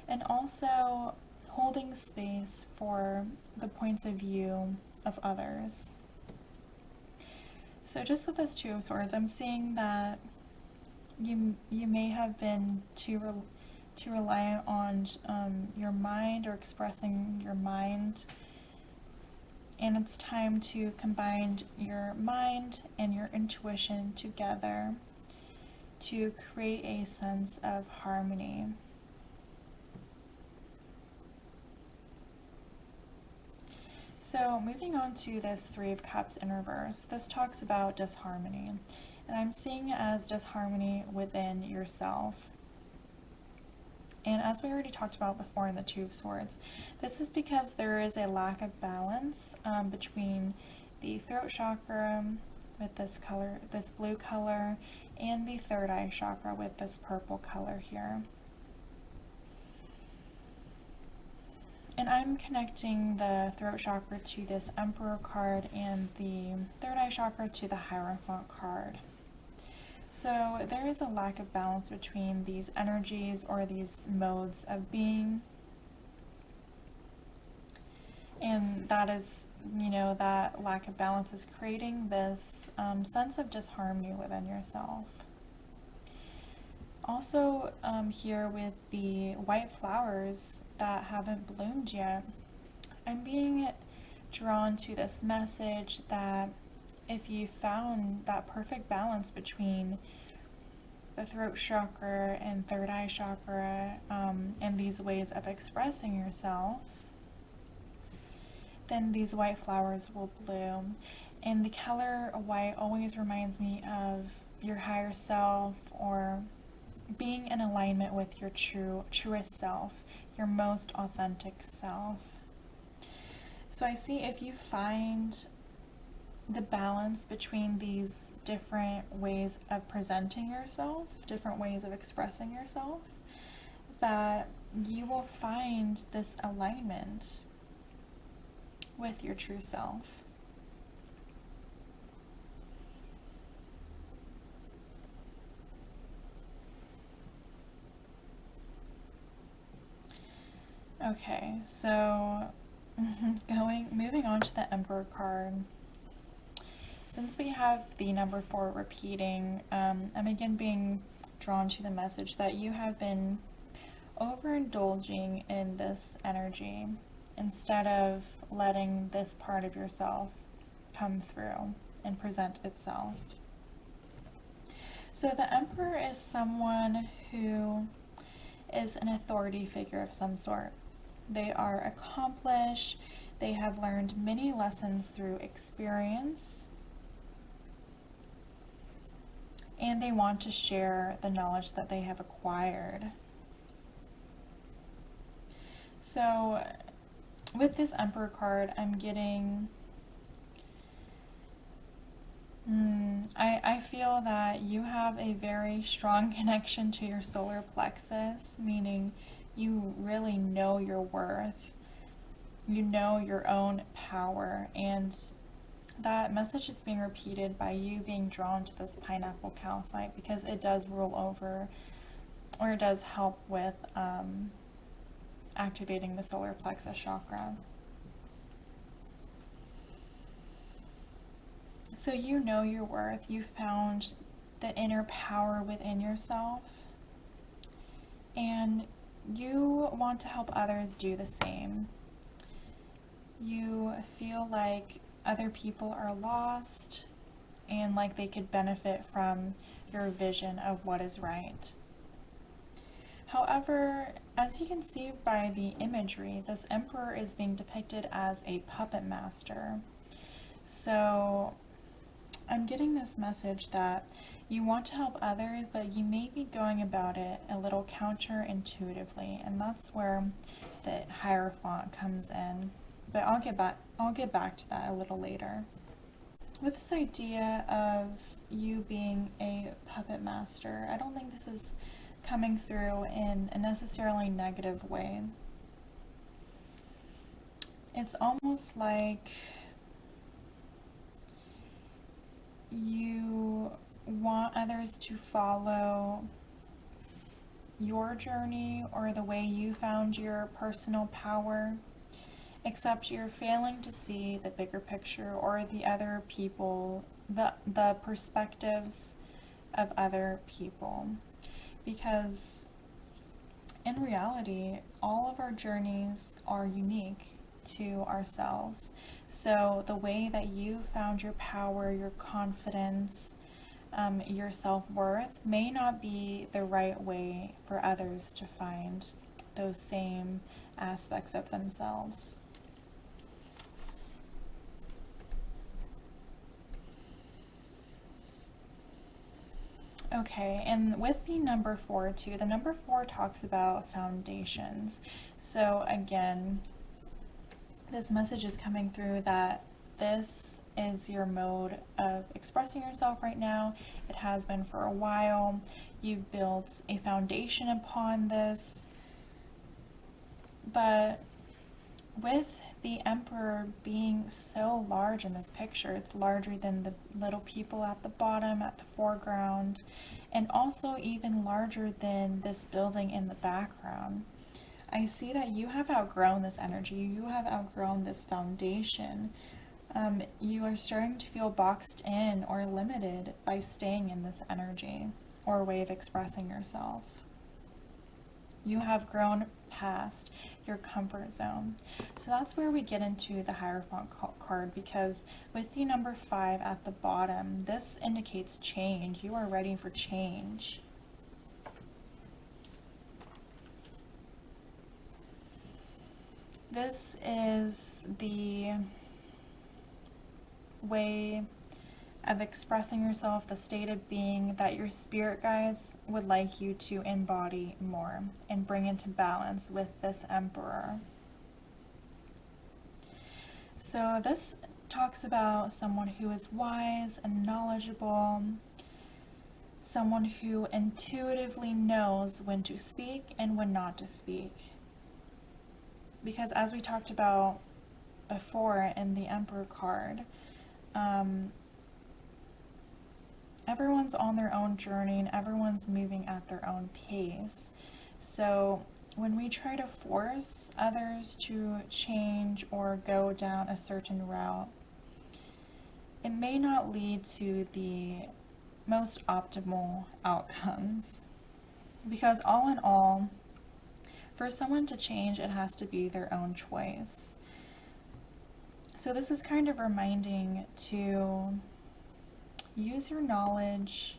And also holding space for the points of view of others. So just with this Two of Swords, I'm seeing that you may have been too reliant on your mind or expressing your mind, and it's time to combine your mind and your intuition together to create a sense of harmony. So moving on to this Three of Cups in reverse, this talks about disharmony. And I'm seeing it as disharmony within yourself. And as we already talked about before in the Two of Swords, this is because there is a lack of balance between the throat chakra with this color, this blue color, and the third eye chakra with this purple color here. And I'm connecting the throat chakra to this Emperor card and the third eye chakra to the Hierophant card. So there is a lack of balance between these energies or these modes of being. And that is, you know, that lack of balance is creating this sense of disharmony within yourself. Also here with the white flowers that haven't bloomed yet, I'm being drawn to this message that if you found that perfect balance between the throat chakra and third eye chakra and these ways of expressing yourself, then these white flowers will bloom. And the color white always reminds me of your higher self, or being in alignment with your truest self, your most authentic self. So I see if you find the balance between these different ways of presenting yourself, different ways of expressing yourself, that you will find this alignment with your true self. Okay, so moving on to the Emperor card. Since we have the number 4 repeating, I'm again being drawn to the message that you have been overindulging in this energy. instead of letting this part of yourself come through and present itself. So the Emperor is someone who is an authority figure of some sort. They are accomplished, they have learned many lessons through experience, and they want to share the knowledge that they have acquired. So with this Emperor card, I'm getting, I feel that you have a very strong connection to your solar plexus, meaning you really know your worth, you know your own power, and that message is being repeated by you being drawn to this pineapple calcite because it does roll over, or it does help with activating the solar plexus chakra. So you know your worth, you found the inner power within yourself, and you want to help others do the same. You feel like other people are lost and like they could benefit from your vision of what is right. However, as you can see by the imagery, this Emperor is being depicted as a puppet master. So I'm getting this message that you want to help others, but you may be going about it a little counterintuitively, and that's where the Hierophant comes in. But I'll get back to that a little later. With this idea of you being a puppet master, I don't think this is coming through in a necessarily negative way. It's almost like you want others to follow your journey or the way you found your personal power, except you're failing to see the bigger picture or the other people, the perspectives of other people. Because in reality, all of our journeys are unique to ourselves. So the way that you found your power, your confidence, your self-worth may not be the right way for others to find those same aspects of themselves. Okay, and with the number 4 too, the number 4 talks about foundations. So again, this message is coming through that this is your mode of expressing yourself right now. It has been for a while. You've built a foundation upon this. But with the Emperor being so large in this picture, it's larger than the little people at the bottom, at the foreground, and also even larger than this building in the background. I see that you have outgrown this energy. You have outgrown this foundation. You are starting to feel boxed in or limited by staying in this energy or way of expressing yourself. You have grown past your comfort zone. So that's where we get into the Hierophant card, because with the number 5 at the bottom, this indicates change. You are ready for change. This is the way of expressing yourself, the state of being that your spirit guides would like you to embody more and bring into balance with this Emperor. So this talks about someone who is wise and knowledgeable, someone who intuitively knows when to speak and when not to speak. Because as we talked about before in the Emperor card, everyone's on their own journey and everyone's moving at their own pace. So when we try to force others to change or go down a certain route, it may not lead to the most optimal outcomes. Because all in all, For someone to change, it has to be their own choice. So this is kind of reminding to use your knowledge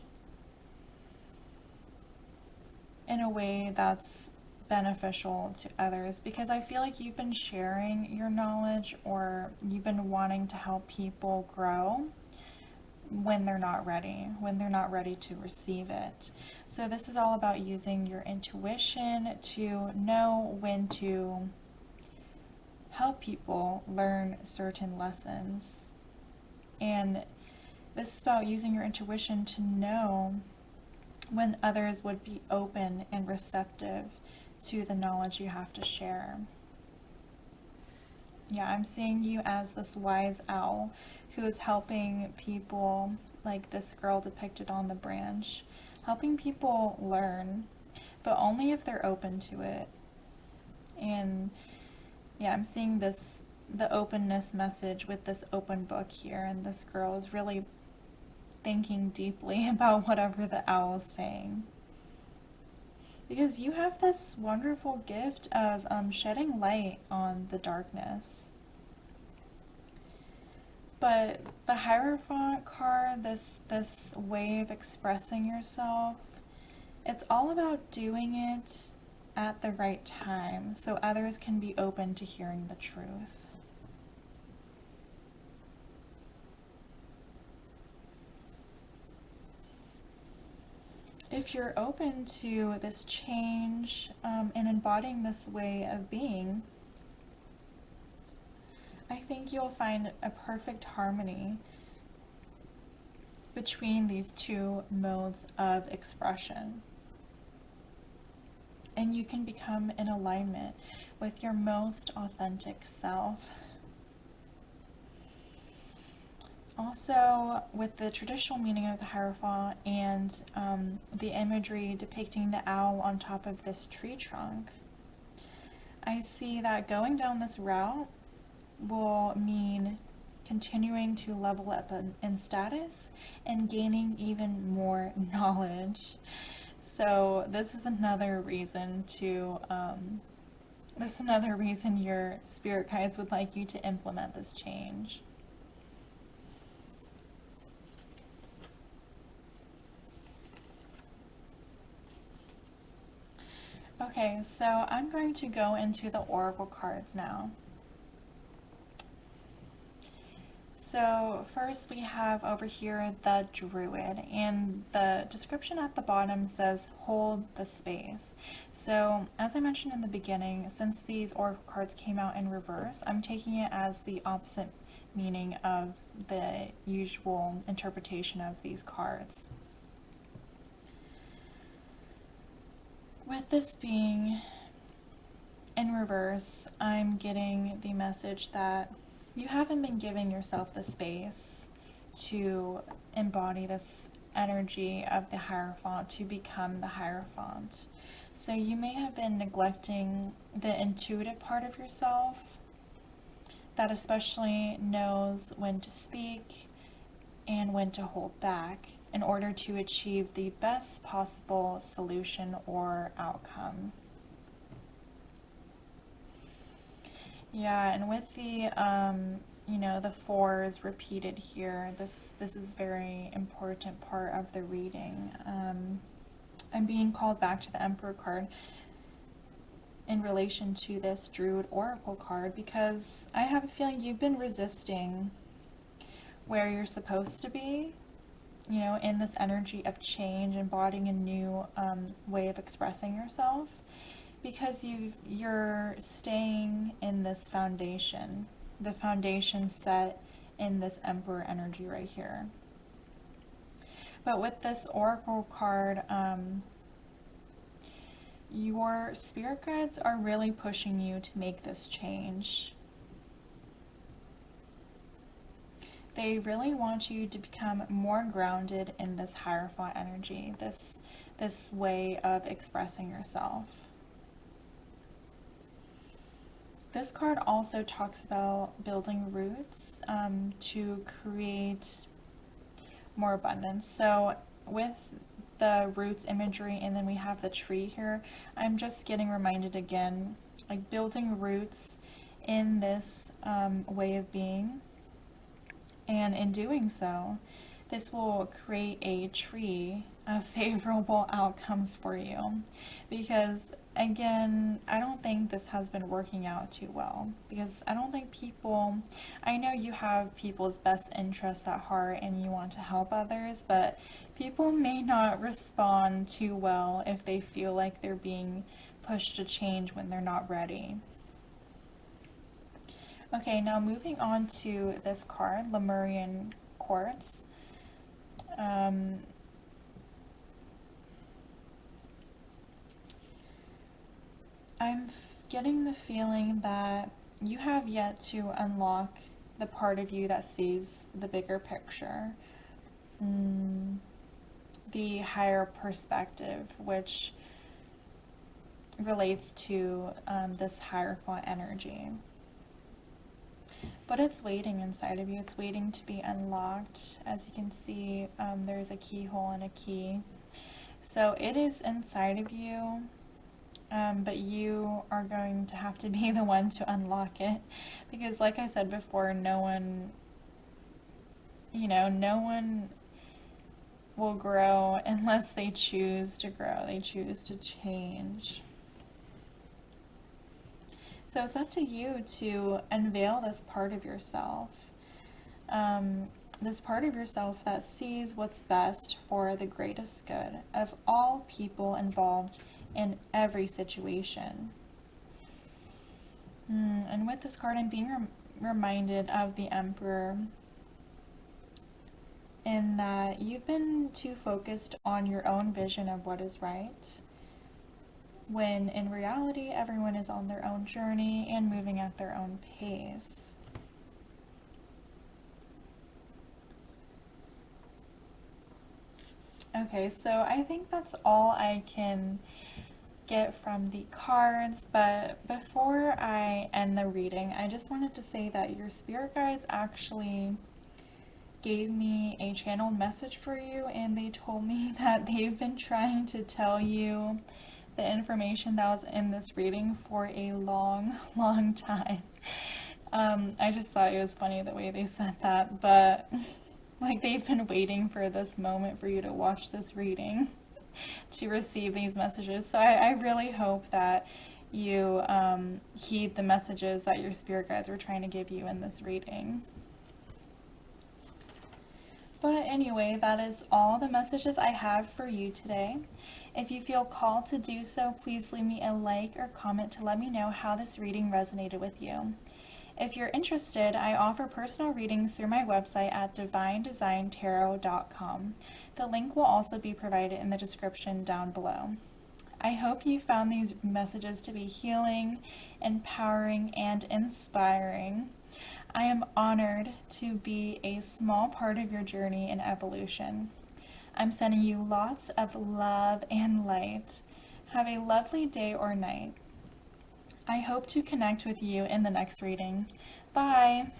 in a way that's beneficial to others, because I feel like you've been sharing your knowledge, or you've been wanting to help people grow when they're not ready to receive it. So this is all about using your intuition to know when to help people learn certain lessons. And this is about using your intuition to know when others would be open and receptive to the knowledge you have to share. Yeah, I'm seeing you as this wise owl who is helping people, like this girl depicted on the branch, helping people learn, but only if they're open to it. And yeah, I'm seeing this, the openness message with this open book here, and this girl is really thinking deeply about whatever the owl is saying. Because you have this wonderful gift of shedding light on the darkness. But the Hierophant card, this way of expressing yourself, it's all about doing it at the right time so others can be open to hearing the truth. If you're open to this change and embodying this way of being, I think you'll find a perfect harmony between these two modes of expression. And you can become in alignment with your most authentic self. Also, with the traditional meaning of the Hierophant and the imagery depicting the owl on top of this tree trunk, I see that going down this route will mean continuing to level up in status and gaining even more knowledge. So this is another reason your spirit guides would like you to implement this change. Okay, so I'm going to go into the oracle cards now. So first we have over here the Druid, and the description at the bottom says hold the space. So as I mentioned in the beginning, since these oracle cards came out in reverse, I'm taking it as the opposite meaning of the usual interpretation of these cards. With this being in reverse, I'm getting the message that you haven't been giving yourself the space to embody this energy of the Hierophant, to become the Hierophant. So you may have been neglecting the intuitive part of yourself that especially knows when to speak and when to hold back in order to achieve the best possible solution or outcome. Yeah, and with the the fours repeated here, this is very important part of the reading. I'm being called back to the Emperor card in relation to this Druid Oracle card because I have a feeling you've been resisting where you're supposed to be, in this energy of change, embodying a new way of expressing yourself, because you're staying in this foundation, the foundation set in this Emperor energy right here. But with this Oracle card, your spirit guides are really pushing you to make this change. They really want you to become more grounded in this Hierophant energy, this way of expressing yourself. This card also talks about building roots to create more abundance. So with the roots imagery, and then we have the tree here, I'm just getting reminded again, like building roots in this way of being. And in doing so, this will create a tree of favorable outcomes for you. Because again, I don't think this has been working out too well. Because I don't think people, I know you have people's best interests at heart and you want to help others, but people may not respond too well if they feel like they're being pushed to change when they're not ready. Okay, now moving on to this card, Lemurian Quartz. I'm getting the feeling that you have yet to unlock the part of you that sees the bigger picture, the higher perspective, which relates to this Hierophant energy. But it's waiting inside of you. It's waiting to be unlocked. As you can see, there's a keyhole and a key. So it is inside of you, but you are going to have to be the one to unlock it. Because like I said before, no one will grow unless they choose to grow. They choose to change. So it's up to you to unveil this part of yourself. This part of yourself that sees what's best for the greatest good of all people involved in every situation. And with this card, I'm being reminded of the Emperor, in that you've been too focused on your own vision of what is right, when in reality everyone is on their own journey and moving at their own pace. Okay, so I think that's all I can get from the cards, but before I end the reading, I just wanted to say that your spirit guides actually gave me a channeled message for you, and they told me that they've been trying to tell you the information that was in this reading for a long time. I just thought it was funny the way they said that, but like they've been waiting for this moment for you to watch this reading to receive these messages. So I really hope that you heed the messages that your spirit guides were trying to give you in this reading. But anyway, that is all the messages I have for you today. If you feel called to do so, please leave me a like or comment to let me know how this reading resonated with you. If you're interested, I offer personal readings through my website at divinedesigntarot.com. The link will also be provided in the description down below. I hope you found these messages to be healing, empowering, and inspiring. I am honored to be a small part of your journey in evolution. I'm sending you lots of love and light. Have a lovely day or night. I hope to connect with you in the next reading. Bye!